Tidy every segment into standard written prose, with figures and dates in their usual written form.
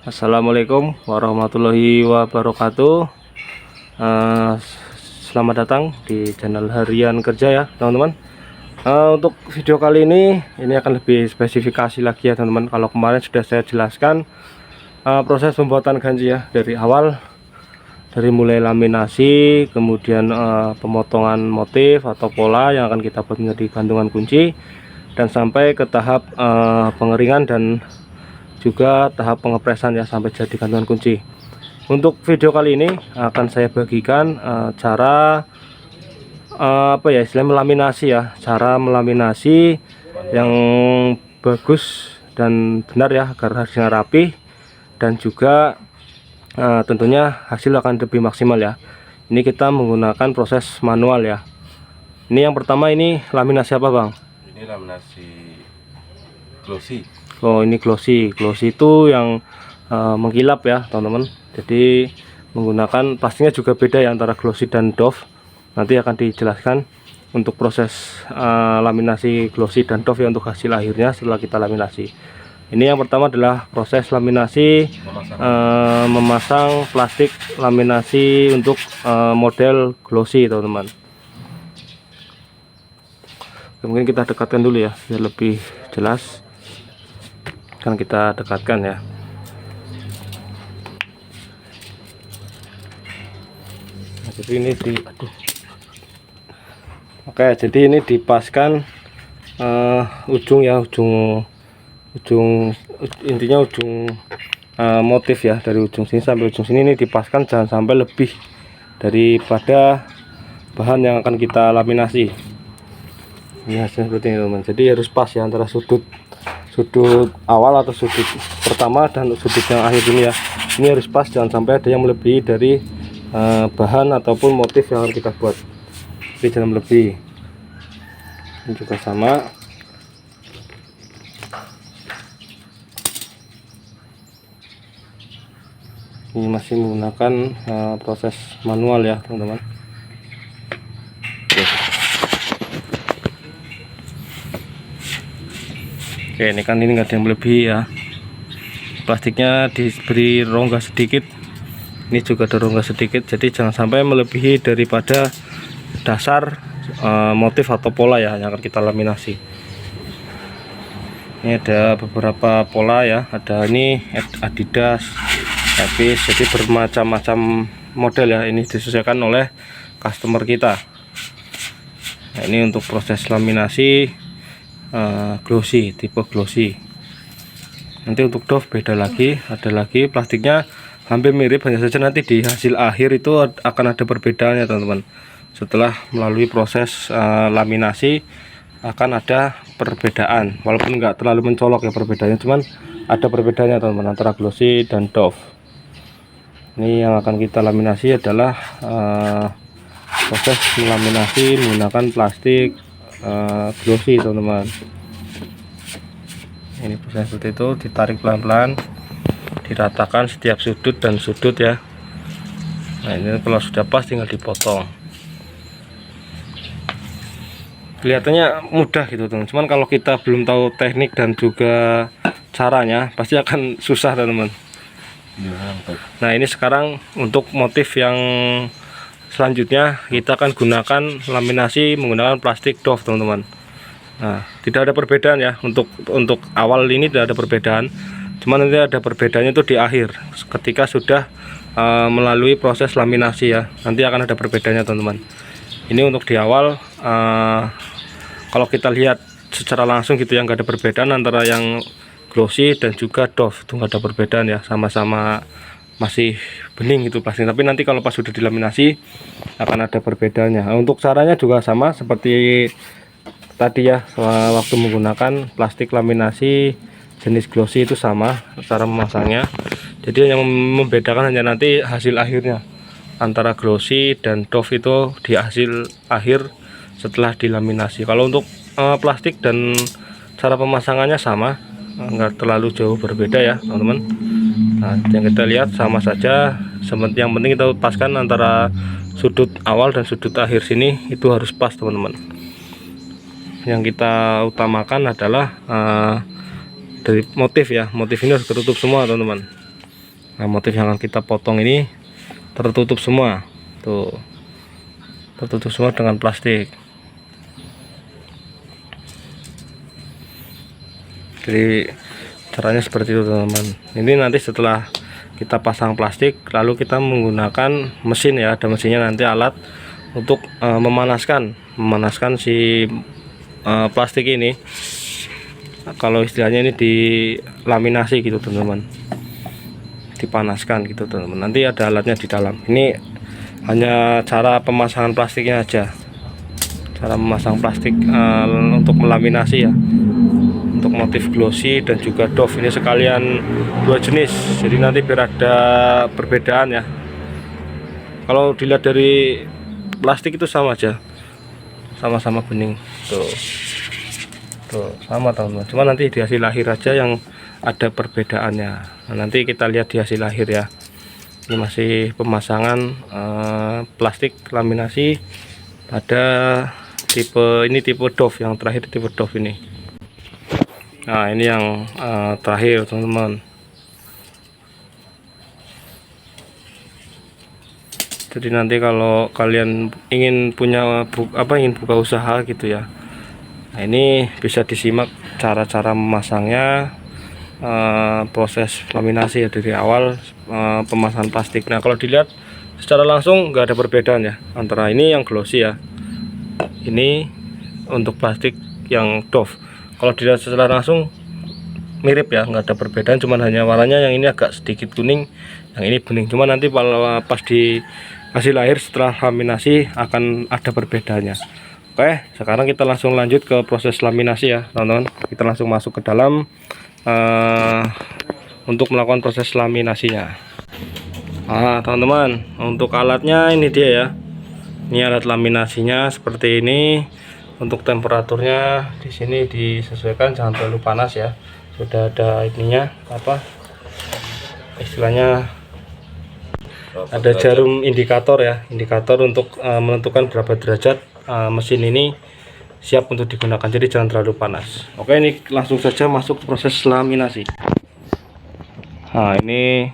Assalamualaikum warahmatullahi wabarakatuh. Eh, Selamat datang di channel harian kerja ya teman-teman. Untuk video kali ini akan lebih spesifikasi lagi ya teman-teman. Kalau kemarin sudah saya jelaskan proses pembuatan ganji ya, dari awal, dari mulai laminasi, kemudian pemotongan motif atau pola yang akan kita buat menjadi gantungan kunci, dan sampai ke tahap pengeringan dan juga tahap pengepresan ya sampai jadi gantungan kunci. Untuk video kali ini akan saya bagikan cara istilah melaminasi ya, cara melaminasi yang bagus dan benar ya, agar hasilnya rapi dan juga tentunya hasil akan lebih maksimal ya. Ini kita menggunakan proses manual ya. Ini yang pertama, ini laminasi apa bang? Ini laminasi glossy. Oh, ini glossy. Glossy itu yang mengkilap ya teman-teman. Jadi menggunakan plastiknya juga beda ya antara glossy dan doff. Nanti akan dijelaskan untuk proses laminasi glossy dan doff ya, untuk hasil akhirnya setelah kita laminasi. Ini yang pertama adalah proses laminasi, memasang plastik laminasi untuk model glossy teman-teman. Mungkin kita dekatkan dulu ya biar lebih jelas. Kan kita dekatkan ya. Nah, jadi ini Oke, jadi ini dipaskan ujung ya, ujung intinya ujung motif ya, dari ujung sini sampai ujung sini. Ini dipaskan jangan sampai lebih daripada bahan yang akan kita laminasi. Ini hasilnya seperti ini teman. Jadi harus pas ya antara sudut awal atau sudut pertama dan sudut yang akhir ini ya. Ini harus pas, jangan sampai ada yang melebihi dari bahan ataupun motif yang harus kita buat. Jadi jangan melebihi. Ini juga sama. Ini masih menggunakan proses manual ya teman-teman. Oke, ini kan ini nggak ada yang melebihi ya. Plastiknya diberi rongga sedikit. Ini juga ada rongga sedikit. Jadi jangan sampai melebihi daripada dasar motif atau pola ya yang akan kita laminasi. Ini ada beberapa pola ya. Ada ini Adidas, Levi's. Jadi bermacam-macam model ya. Ini disesuaikan oleh customer kita. Nah, ini untuk proses laminasi glossy, tipe glossy. Nanti untuk doff beda lagi, ada lagi plastiknya hampir mirip, hanya saja nanti di hasil akhir itu akan ada perbedaannya teman-teman. Setelah melalui proses laminasi akan ada perbedaan, walaupun nggak terlalu mencolok ya perbedaannya, cuman ada perbedaannya teman-teman antara glossy dan doff. Ini yang akan kita laminasi adalah proses laminasi menggunakan plastik glossy teman-teman. Ini proses seperti itu, ditarik pelan-pelan, diratakan setiap sudut dan sudut ya. Nah, ini kalau sudah pas tinggal dipotong. Kelihatannya mudah gitu teman, cuman kalau kita belum tahu teknik dan juga caranya pasti akan susah teman-teman. Nah, ini sekarang untuk motif yang selanjutnya kita akan gunakan laminasi menggunakan plastik doff teman-teman. Nah, tidak ada perbedaan ya, untuk awal ini tidak ada perbedaan, cuman nanti ada perbedaannya itu di akhir ketika sudah melalui proses laminasi ya, nanti akan ada perbedaannya teman-teman. Ini untuk di awal, kalau kita lihat secara langsung gitu ya, nggak ada perbedaan antara yang glossy dan juga doff, itu nggak ada perbedaan ya, sama-sama masih bening itu plastik. Tapi nanti kalau pas sudah dilaminasi akan ada perbedaannya. Nah, untuk caranya juga sama seperti tadi ya, waktu menggunakan plastik laminasi jenis glossy itu sama cara memasangnya. Jadi yang membedakan hanya nanti hasil akhirnya antara glossy dan doff itu di hasil akhir setelah dilaminasi. Kalau untuk plastik dan cara pemasangannya sama, nggak terlalu jauh berbeda ya teman-teman. Nah, yang kita lihat sama saja. Yang penting kita paskan antara sudut awal dan sudut akhir sini itu harus pas teman-teman. Yang kita utamakan adalah dari motif ya, motif ini harus tertutup semua teman-teman. Nah, motif yang akan kita potong ini tertutup semua, tuh tertutup semua dengan plastik. Jadi caranya seperti itu teman-teman. Ini nanti setelah kita pasang plastik, lalu kita menggunakan mesin ya, ada mesinnya nanti, alat untuk memanaskan si plastik ini. Kalau istilahnya ini dilaminasi gitu teman-teman, dipanaskan gitu teman-teman. Nanti ada alatnya di dalam. Ini hanya cara pemasangan plastiknya aja, cara memasang plastik untuk melaminasi ya, untuk motif glossy dan juga doff. Ini sekalian dua jenis, jadi nanti biar ada perbedaan ya. Kalau dilihat dari plastik itu sama aja, sama-sama bening tuh sama teman-teman, cuma nanti di hasil lahir aja yang ada perbedaannya. Nah, nanti kita lihat di hasil lahir ya. Ini masih pemasangan plastik laminasi pada tipe doff, yang terakhir tipe doff ini. Nah, ini yang terakhir teman-teman. Jadi nanti kalau kalian ingin ingin buka usaha gitu ya, nah ini bisa disimak cara-cara memasangnya, proses laminasi ya dari awal, pemasangan plastik. Nah, kalau dilihat secara langsung nggak ada perbedaan ya antara ini yang glossy ya, ini untuk plastik yang doff. Kalau dilihat secara langsung mirip ya, nggak ada perbedaan, cuman hanya warnanya yang ini agak sedikit kuning, yang ini bening. Cuma nanti kalau pas di hasil lahir setelah laminasi akan ada perbedaannya. Oke, sekarang kita langsung lanjut ke proses laminasi ya teman-teman. Kita langsung masuk ke dalam untuk melakukan proses laminasinya. Nah teman-teman, untuk alatnya ini dia ya, ini alat laminasinya seperti ini. Untuk temperaturnya di sini disesuaikan, jangan terlalu panas ya. Sudah ada ininya, apa istilahnya, ada jarum indikator ya, indikator untuk menentukan berapa derajat mesin ini siap untuk digunakan, jadi jangan terlalu panas. Oke, ini langsung saja masuk proses laminasi. Nah, ini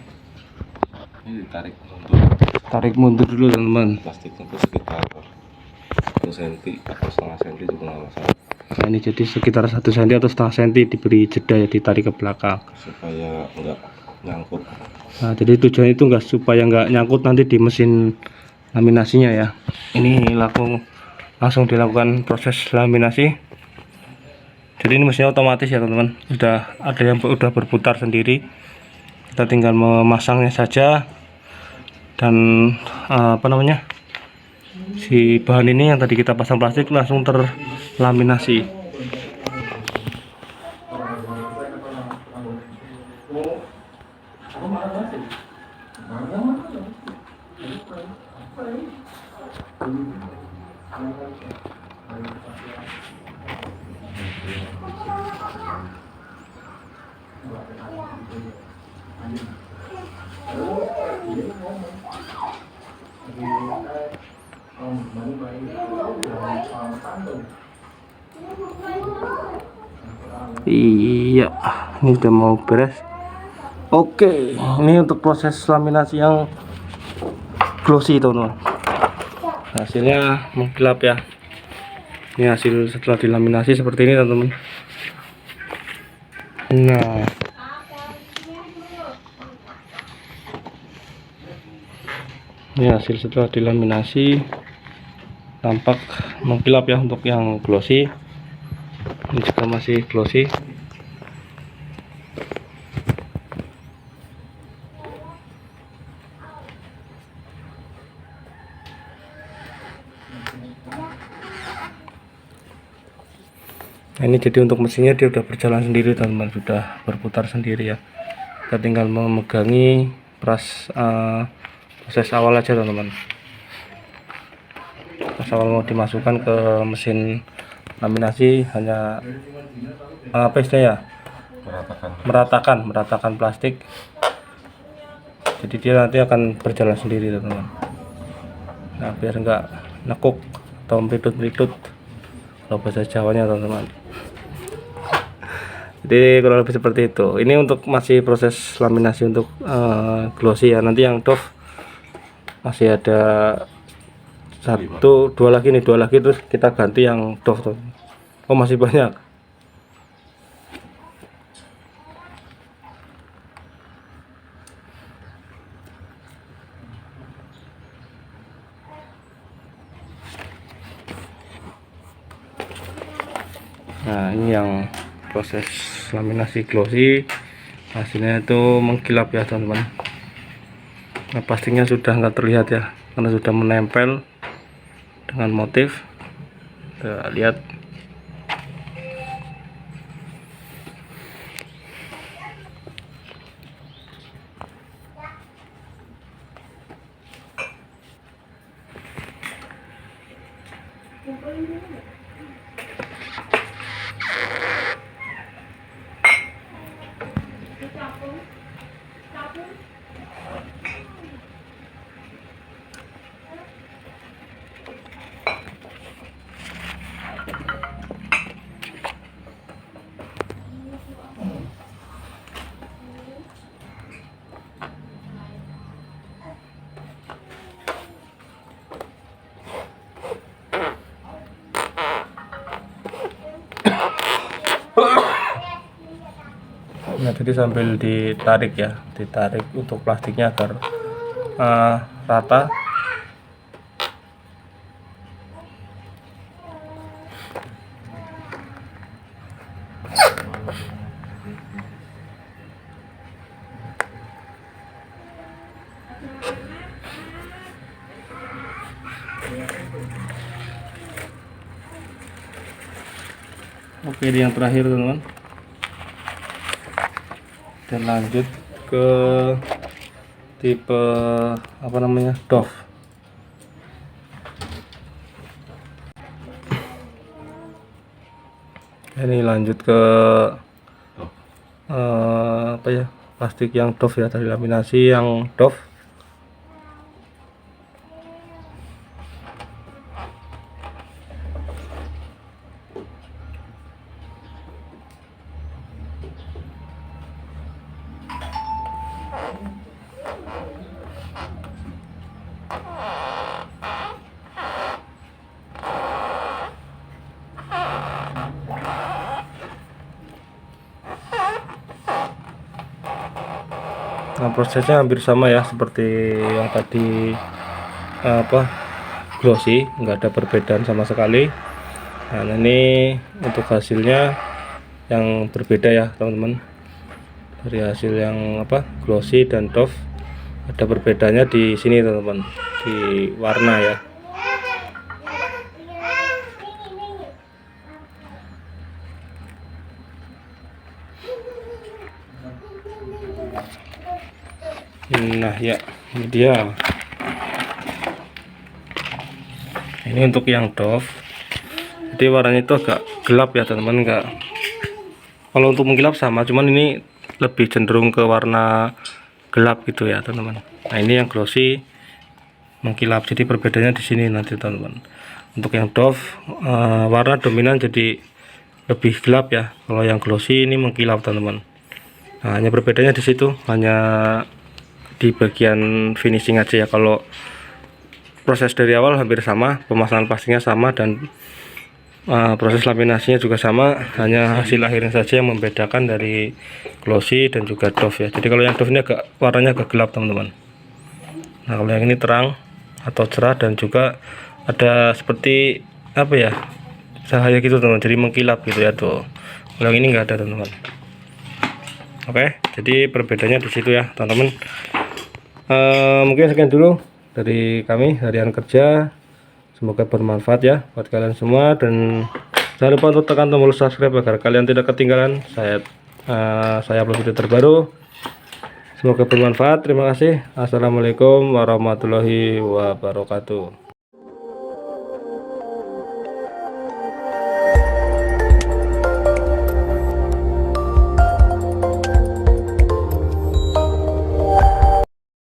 tarik mundur dulu teman-teman. Plastiknya itu sekitar 1 cm atau setengah cm juga nggak masalah. Nah, ini jadi sekitar 1 cm atau setengah cm diberi jeda ya, ditarik ke belakang supaya enggak nyangkut. Nah, jadi tujuan itu supaya nggak nyangkut nanti di mesin laminasinya ya. Ini langsung dilakukan proses laminasi. Jadi ini mesinnya otomatis ya teman-teman, sudah ada yang udah berputar sendiri. Kita tinggal memasangnya saja, dan si bahan ini yang tadi kita pasang plastik langsung terlaminasi. Iya, ini udah mau beres. Oke, ini untuk proses laminasi yang glossy teman-teman. Hasilnya mengkilap ya. Ini hasil setelah dilaminasi seperti ini teman-teman. Nah, ini hasil setelah dilaminasi, tampak mengkilap ya untuk yang glossy. Ini juga masih glossy. Nah, ini jadi untuk mesinnya dia udah berjalan sendiri teman-teman, sudah berputar sendiri ya. Kita tinggal memegangi proses awal aja teman-teman. Pas awal mau dimasukkan ke mesin laminasi, hanya apa istilahnya, meratakan plastik. Jadi dia nanti akan berjalan sendiri teman-teman. Nah, biar enggak nekuk atau melidut-melidut kalau bahasa Jawanya teman-teman. Jadi kurang lebih seperti itu. Ini untuk masih proses laminasi untuk glossy ya. Nanti yang doff masih ada dua lagi terus kita ganti yang doff tuh. Oh masih banyak. Nah ini yang proses laminasi glossy, hasilnya itu mengkilap ya teman-teman. Nah pastinya sudah nggak terlihat ya karena sudah menempel dengan motif. Kita lihat. Nah jadi sambil ditarik ya, ditarik untuk plastiknya agar rata. Oke, ini yang terakhir teman-teman. Dan lanjut ke tipe apa namanya, doff. Ini lanjut ke apa ya, plastik yang doff ya, tadi laminasi yang doff. Nah prosesnya hampir sama ya seperti yang tadi apa, glossy, nggak ada perbedaan sama sekali. Nah ini untuk hasilnya yang berbeda ya teman-teman. Dari hasil yang apa, glossy dan doff, ada perbedaannya di sini teman-teman, di warna ya. Nah ya, ini dia. Ini untuk yang doff, jadi warnanya itu agak gelap ya teman-teman. Enggak, kalau untuk mengkilap sama, cuman ini lebih cenderung ke warna gelap gitu ya teman-teman. Nah ini yang glossy mengkilap, jadi perbedaannya di sini nanti teman-teman. Untuk yang doff warna dominan jadi lebih gelap ya, kalau yang glossy ini mengkilap teman-teman. Nah hanya perbedaannya di situ, hanya di bagian finishing aja ya. Kalau proses dari awal hampir sama, pemasangan plastiknya sama, dan proses laminasinya juga sama, hanya hasil akhirnya saja yang membedakan dari glossy dan juga doff ya. Jadi kalau yang doff ini agak warnanya agak gelap teman-teman. Nah kalau yang ini terang atau cerah, dan juga ada seperti apa ya, cahaya gitu teman-teman, jadi mengkilap gitu ya tuh. Kalau yang ini enggak ada teman-teman. Oke, jadi perbedaannya di situ ya teman-teman. Mungkin sekian dulu dari kami, harian kerja. Semoga bermanfaat ya buat kalian semua, dan jangan lupa untuk tekan tombol subscribe agar kalian tidak ketinggalan saya upload video terbaru. Semoga bermanfaat. Terima kasih. Assalamualaikum warahmatullahi wabarakatuh.